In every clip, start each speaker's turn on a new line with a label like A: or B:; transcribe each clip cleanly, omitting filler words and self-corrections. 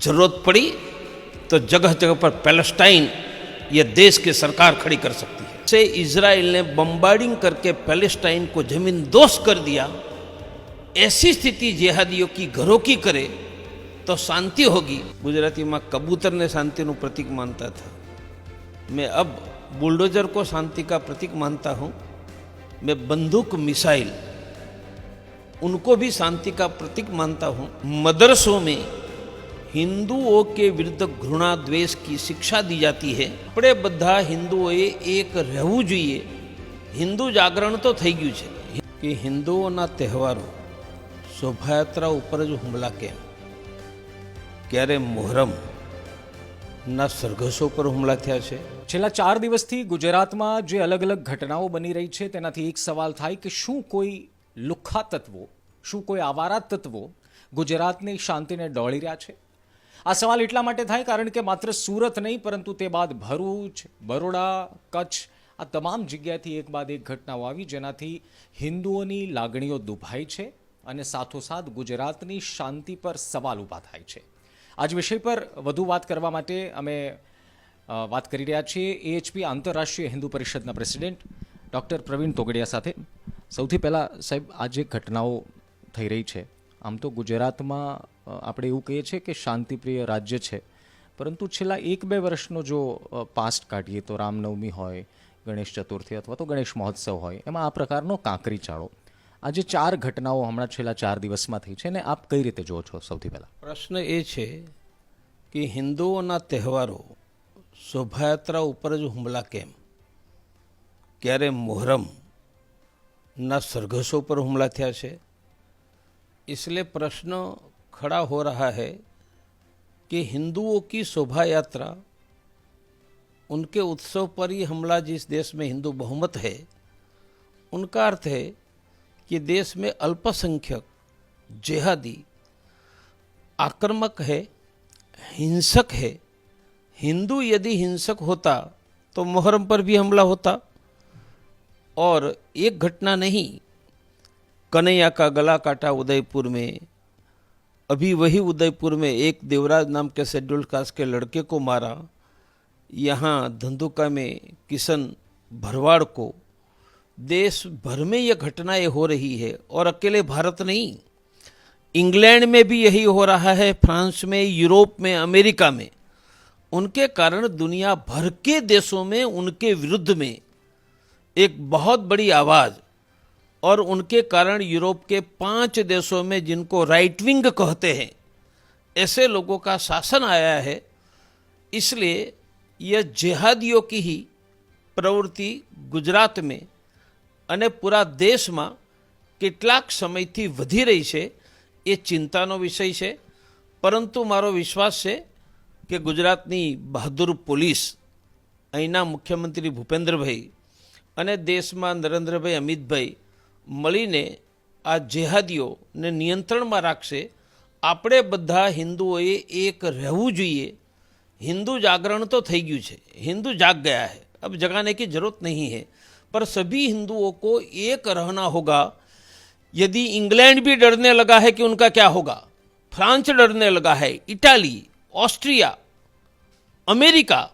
A: जरूरत पड़ी तो जगह जगह पर पैलेस्टाइन ये देश की सरकार खड़ी कर सकती है। से इजराइल ने बम्बार्डिंग करके पैलेस्टाइन को जमीन दोष कर दिया। ऐसी स्थिति जिहादियों की घरों की करे तो शांति होगी। गुजराती में कबूतर ने शांति નું प्रतीक मानता था, मैं अब बुलडोजर को शांति का प्रतीक मानता हूँ। मैं बंदूक मिसाइल उनको भी शांति का प्रतीक मानता हूँ। मदरसों में हिंदुओं के विरुद्ध घृणा द्वेष की शिक्षा दी जाती है। આપણે બધા હિન્દુઓએ એક રહેવું જોઈએ। હિન્દુ જાગરણ તો થઈ ગયું છે કે હિન્દુઓના તહેવારો શોભાયાત્રા ઉપર જ હુમલા કેમ, ક્યારે મોહરમ ના સરઘસો પર હુમલા થયા છે।
B: છેલ્લા 4 દિવસથી ગુજરાતમાં જે અલગ અલગ ઘટનાઓ બની રહી છે તેનાથી એક સવાલ થાય કે શું કોઈ લુખ્ખા તત્વો, શું કોઈ આવારા તત્વો ગુજરાતની શાંતિને ડોળી રહ્યા છે? આ સવાલ એટલા માટે થાય કારણ કે માત્ર સુરત નહીં પરંતુ તે બાદ ભરૂચ, બરોડા, કચ્છ આ તમામ જગ્યાએથી એક બાદ એક ઘટનાઓ આવી જેનાથી હિન્દુઓની લાગણીઓ દુભાઈ છે અને સાથોસાથ ગુજરાતની શાંતિ પર સવાલ ઊભા થાય છે। આજ વિષય પર વધુ વાત કરવા માટે અમે વાત કરી રહ્યા છીએ એએચપી આંતરરાષ્ટ્રીય હિન્દુ પરિષદના પ્રેસિડેન્ટ ડૉક્ટર પ્રવીણ તોગડિયા સાથે। સૌથી પહેલાં સાહેબ, આ જે ઘટનાઓ થઈ રહી છે, આમ તો ગુજરાતમાં આપણે એવું કહીએ છીએ કે શાંતિપ્રિય રાજ્ય છે, પરંતુ છેલ્લા 1-2 વર્ષનો જો પાસ્ટ કાઢીએ તો રામનવમી હોય, ગણેશ ચતુર્થી અથવા તો ગણેશ મહોત્સવ હોય, એમાં આ પ્રકારનો કાંકરી ચાળો, આ જે 4 ઘટનાઓ હમણાં છેલ્લા 4 દિવસમાં થઈ છે ને આપ કઈ રીતે જુઓ છો? સૌથી પહેલાં
A: પ્રશ્ન એ છે કે હિન્દુઓના તહેવારો શોભાયાત્રા ઉપર જ હુમલા કેમ, ક્યારે મોહરમના સરઘસો પર હુમલા થયા છે। इसलिए प्रश्न खड़ा हो रहा है कि हिंदुओं की शोभा यात्रा, उनके उत्सव पर ही हमला, जिस देश में हिंदू बहुमत है, उनका अर्थ है कि देश में अल्पसंख्यक जिहादी आक्रामक है, हिंसक है। हिंदू यदि हिंसक होता तो मुहर्रम पर भी हमला होता। और एक घटना नहीं, कन्हैया का गला काटा उदयपुर में, अभी वही उदयपुर में एक देवराज नाम के शेड्यूल कास्ट के लड़के को मारा, यहाँ धंधुका में किशन भरवाड़ को। देश भर में ये घटनाएं हो रही है और अकेले भारत नहीं, इंग्लैंड में भी यही हो रहा है, फ्रांस में, यूरोप में, अमेरिका में। उनके कारण दुनिया भर के देशों में उनके विरुद्ध में एक बहुत बड़ी आवाज़, और उनके कारण यूरोप के 5 देशों में जिनको राइट विंग कहते हैं ऐसे लोगों का शासन आया है। इसलिए यह जिहादियों की ही प्रवृत्ति गुजरात में અને પૂરા દેશમાં કેટલાક સમયથી વધી રહી છે, એ ચિંતાનો વિષય છે। પરંતુ મારો વિશ્વાસ છે કે ગુજરાતની બહાદુર પોલીસ, અહીંના મુખ્યમંત્રી ભૂપેન્દ્રભાઈ અને દેશમાં નરેન્દ્રભાઈ, અમિતભાઈ મળીને આ જેહાદીઓને નિયંત્રણમાં રાખશે। આપણે બધા હિન્દુઓએ એક રહેવું જોઈએ। हिंदू जागरण तो થઈ ગયું છે, हिंदू जाग गया है, अब जगाने की जरूरत नहीं है, पर सभी हिंदुओं को एक रहना होगा। यदि इंग्लैंड भी डरने लगा है कि उनका क्या होगा, फ्रांस डरने लगा है, इटाली, ऑस्ट्रिया, अमेरिका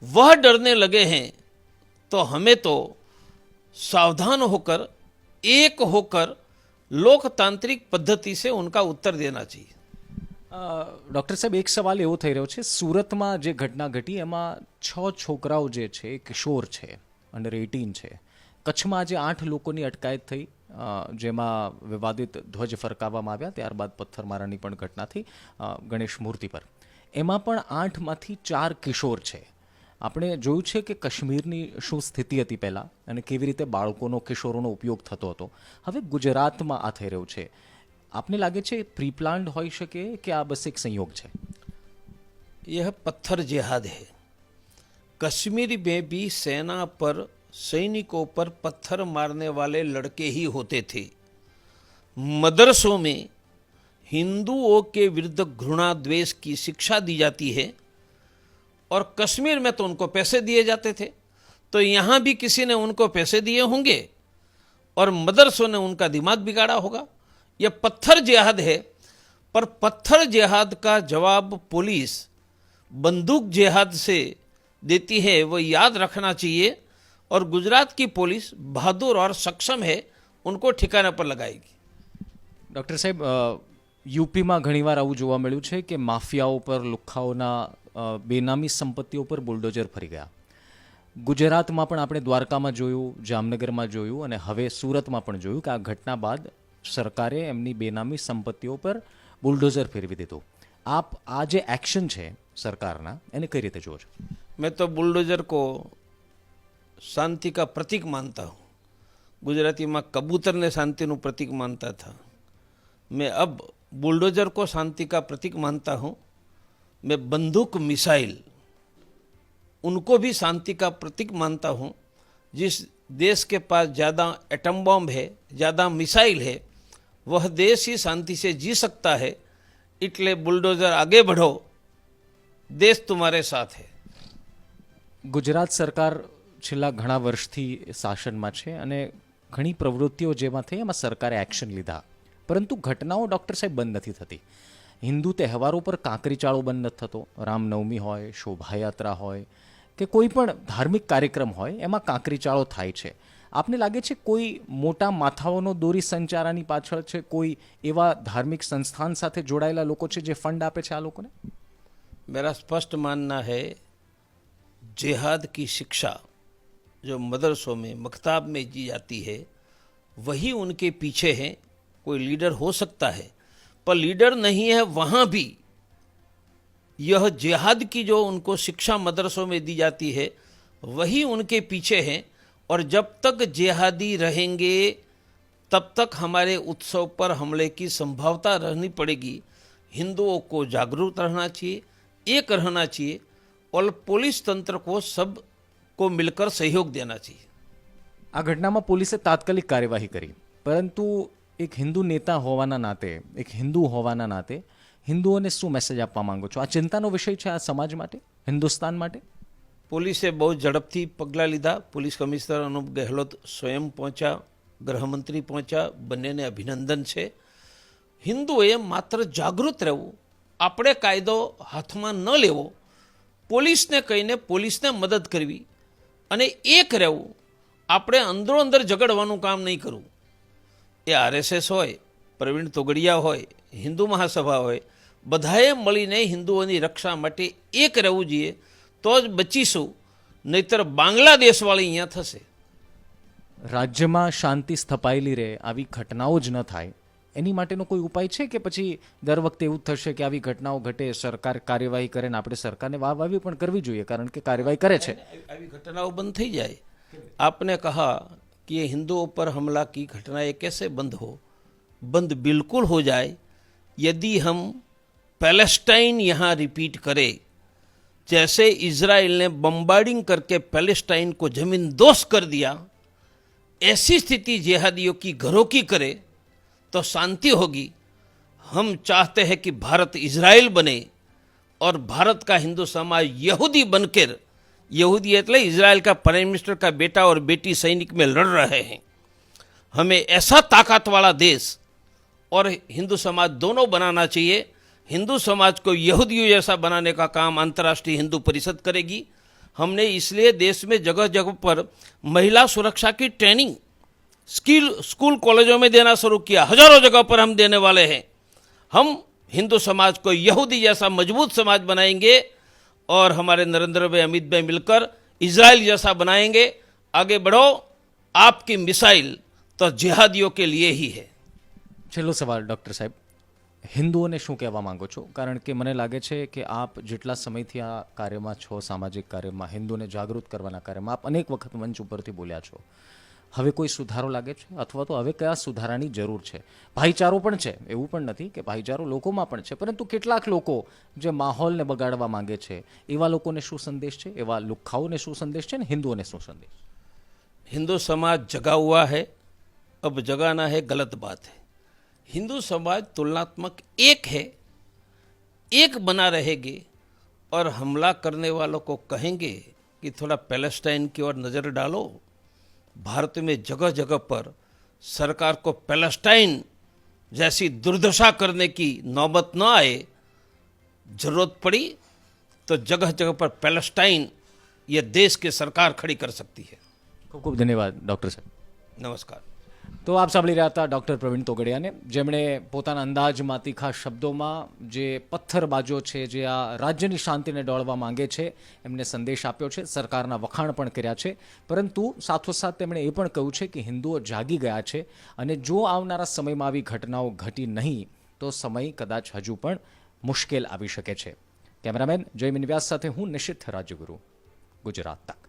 A: वह डरने लगे हैं, तो हमें तो सावधान होकर, एक होकर लोकतांत्रिक पद्धति से उनका उत्तर देना चाहिए।
B: ડૉક્ટર સાહેબ, એક સવાલ એવો થઈ રહ્યો છે, સુરતમાં જે ઘટના ઘટી એમાં 6 છોકરાઓ જે છે કિશોર છે, અંડર 18 છે। કચ્છમાં આજે 8 લોકોની અટકાયત થઈ, જેમાં વિવાદિત ધ્વજ ફરકાવવામાં આવ્યા, ત્યારબાદ પથ્થરમારાની પણ ઘટના થઈ ગણેશ મૂર્તિ પર। એમાં પણ 8માંથી 4 કિશોર છે। આપણે જોયું છે કે કાશ્મીરની શું સ્થિતિ હતી પહેલાં અને કેવી રીતે બાળકોનો, કિશોરોનો ઉપયોગ થતો હતો। હવે ગુજરાતમાં આ થઈ રહ્યું છે। आपने लागे छे प्री प्लान्ड होई शके कि आ बस एक संयोग है?
A: यह पत्थर जिहाद है। कश्मीर में भी सेना पर, सैनिकों पर पत्थर मारने वाले लड़के ही होते थे। मदरसों में हिंदुओं के विरुद्ध घृणा द्वेष की शिक्षा दी जाती है, और कश्मीर में तो उनको पैसे दिए जाते थे, तो यहाँ भी किसी ने उनको पैसे दिए होंगे और मदरसों ने उनका दिमाग बिगाड़ा होगा। यह पत्थर जिहाद है। पर पत्थर जिहाद का जवाब पुलिस बंदूक जिहाद से देती है, वो याद रखना चाहिए। और गुजरात की पुलिस बहादुर और सक्षम है, उनको ठिकाने पर लगाएगी।
B: ડૉક્ટર સાહેબ, યુપીમાં ઘણીવાર આવું જોવા મળ્યું છે કે માફિયાઓ પર, લુખ્ખાઓના બેનામી સંપત્તિઓ પર બુલડોઝર ફરી ગયા. ગુજરાતમાં પણ આપણે દ્વારકામાં જોયું, જામનગરમાં જોયું અને હવે સુરતમાં પણ જોયું કે આ ઘટના બાદ સરકારે એમની બેનામી સંપત્તિઓ પર બુલડોઝર ફેરવી દીધું. આપ આ જે એક્શન છે સરકારના, એને કઈ રીતે જુઓ છો?
A: मैं तो बुलडोजर को शांति का प्रतीक मानता हूँ। गुजराती में कबूतर ने शांति नु प्रतीक मानता था, मैं अब बुलडोजर को शांति का प्रतीक मानता हूँ। मैं बंदूक मिसाइल उनको भी शांति का प्रतीक मानता हूँ। जिस देश के पास ज़्यादा एटम बॉम्ब है, ज़्यादा मिसाइल है, वह देश ही शांति से जी सकता है। इटले बुलडोजर आगे बढ़ो, देश तुम्हारे साथ है।
B: ગુજરાત સરકાર છેલ્લા ઘણા વર્ષથી શાસનમાં છે અને ઘણી પ્રવૃત્તિઓ જેમાં થઈ એમાં સરકારે એક્શન લીધા, પરંતુ ઘટનાઓ ડૉક્ટર સાહેબ બંધ નથી થતી. હિન્દુ તહેવારો પર કાંકરીચાળો બંધ નથી થતો. રામનવમી હોય, શોભાયાત્રા હોય કે કોઈ પણ ધાર્મિક કાર્યક્રમ હોય, એમાં કાંકરીચાળો થાય છે. આપને લાગે છે કોઈ મોટા માથાઓનો દોરી સંચારાની પાછળ છે? કોઈ એવા ધાર્મિક સંસ્થાન સાથે જોડાયેલા લોકો છે જે ફંડ આપે છે આ લોકોને?
A: मेरा स्पष्ट मानना है, जिहाद की शिक्षा जो मदरसों में, मकताब में दी जाती है, वही उनके पीछे है। कोई लीडर हो सकता है, पर लीडर नहीं है वहाँ भी यह जिहाद की जो उनको शिक्षा मदरसों में दी जाती है, वही उनके पीछे है। और जब तक जिहादी रहेंगे तब तक हमारे उत्सव पर हमले की संभावना रहनी पड़ेगी। हिंदुओं को जागरूक रहना चाहिए, एक रहना चाहिए और पुलिस तंत्र को सब को मिलकर सहयोग देना चाहिए।
B: આ ઘટનામાં પોલીસે તાત્કાલિક કાર્યવાહી કરી, પરંતુ એક હિન્દુ નેતા હોવાના નાતે, એક હિન્દુ હોવાના નાતે હિન્દુઓને શું મેસેજ આપવા માંગો છો? આ ચિંતાનો વિષય છે આ સમાજ માટે, હિન્દુસ્તાન માટે?
A: પોલીસે બહુ ઝડપથી પગલાં લીધા. પોલીસ કમિશનર અનુપ ગેહલોત સ્વયં પહોંચ્યા, ગૃહમંત્રી પહોંચ્યા, બંનેને અભિનંદન છે. હિન્દુઓએ માત્ર જાગૃત રહેવું, આપણે કાયદો હાથમાં ન લેવો, પોલીસને કહીને પોલીસને મદદ કરવી અને એક રહેવું. આપણે અંદરો અંદર ઝઘડવાનું કામ નહીં કરવું. એ આરએસએસ હોય, પ્રવીણ તોગડિયા હોય, હિન્દુ મહાસભા હોય, બધાએ મળીને હિન્દુઓની રક્ષા માટે એક રહેવું જોઈએ, તો જ બચીશું. નહીતર બાંગ્લાદેશવાળી અહીંયા થશે.
B: રાજ્યમાં શાંતિ સ્થપાયેલી રહે, આવી ઘટનાઓ જ ન થાય, એની માટેનો કોઈ ઉપાય છે કે પછી દર વખતે એવું થશે કે આવી ઘટનાઓ ઘટે, સરકાર કાર્યવાહી કરે ને આપણે સરકારને વાહવાહી પણ કરવી જોઈએ કારણ કે કાર્યવાહી કરે છે?
A: આવી ઘટનાઓ બંધ થઈ જાય. आपने कहा कि ये हिंदुओं पर हमला की घटनाएं कैसे बंद हो? बंद बिल्कुल हो जाए यदि हम पैलेस्टाइन यहाँ रिपीट करें, जैसे इजराइल ने बम्बार्डिंग करके पैलेस्टाइन को जमीन दोष कर दिया, ऐसी स्थिति जिहादियों की घरों की करे तो शांति होगी। हम चाहते हैं कि भारत इजराइल बने और भारत का हिंदू समाज यहूदी बनकर, यहूदी એટલે इजराइल का प्राइम मिनिस्टर का बेटा और बेटी सैनिक में लड़ रहे हैं, हमें ऐसा ताकत वाला देश और हिंदू समाज दोनों बनाना चाहिए। हिंदू समाज को यहूदियों जैसा बनाने का काम अंतर्राष्ट्रीय हिंदू परिषद करेगी। हमने इसलिए देश में जगह जगह पर महिला सुरक्षा की ट्रेनिंग स्कूल कॉलेजों में देना शुरू किया, हजारों जगह पर हम देने वाले हैं। हम हिंदू समाज को यहूदी जैसा मजबूत समाज बनाएंगे और हमारे नरेंद्र भाई, अमित भाई मिलकर इजराइल जैसा बनाएंगे। आगे बढ़ो, आपकी मिसाइल तो जिहादियों के लिए ही है।
B: છેલ્લો સવાલ ડૉક્ટર સાહેબ, હિન્દુઓને શું કહેવા માંગો છો? કારણ કે મને લાગે છે કે આપ જેટલા સમયથી આ કાર્યમાં છો, સામાજિક કાર્યમાં, હિન્દુને જાગૃત કરવાના કાર્યમાં આપ અનેક વખત મંચ ઉપરથી બોલ્યા છો. હવે કોઈ સુધારો લાગે છે અથવા તો હવે કયા સુધારાની જરૂર છે? ભાઈચારો પણ છે, એવું પણ નથી કે ભાઈચારો લોકોમાં પણ છે, પરંતુ કેટલાક લોકો જે માહોલને બગાડવા માંગે છે એવા લોકોને શું સંદેશ છે? એવા લુખ્ખાઓને શું સંદેશ છે ને હિન્દુઓને શું સંદેશ?
A: हिंदू समाज जगा हुआ है, अब जगाना है गलत बात है। हिंदू समाज तुलनात्मक एक है, एक बना रहेगी और हमला करने वालों को कहेंगे कि थोड़ा पैलेस्टाइन की ओर नज़र डालो। भारत में जगह जगह पर सरकार को पैलेस्टाइन जैसी दुर्दशा करने की नौबत न आए, जरूरत पड़ी तो जगह जगह पर पैलेस्टाइन ये देश की सरकार खड़ी कर सकती है।
B: ખૂબ ખૂબ ધન્યવાદ ડૉક્ટર સાહેબ.
A: नमस्कार।
B: તો આપ સાંભળી રહ્યા હતા ડૉક્ટર પ્રવીણ તોગડિયાને, જેમણે પોતાના અંદાજમાં તીખા શબ્દોમાં જે પથ્થરબાજો છે, જે આ રાજ્યની શાંતિને ડોળવા માંગે છે, એમને સંદેશ આપ્યો છે, સરકારના વખાણ પણ કર્યા છે, પરંતુ સાથોસાથ તેમણે એ પણ કહ્યું છે કે હિન્દુઓ જાગી ગયા છે અને જો આવનારા સમયમાં આવી ઘટનાઓ ઘટી નહીં તો સમય કદાચ હજુ પણ મુશ્કેલ આવી શકે છે. કેમેરામેન જયમીન વ્યાસ સાથે હું નિશિત રાજ્યગુરુ, ગુજરાત તક.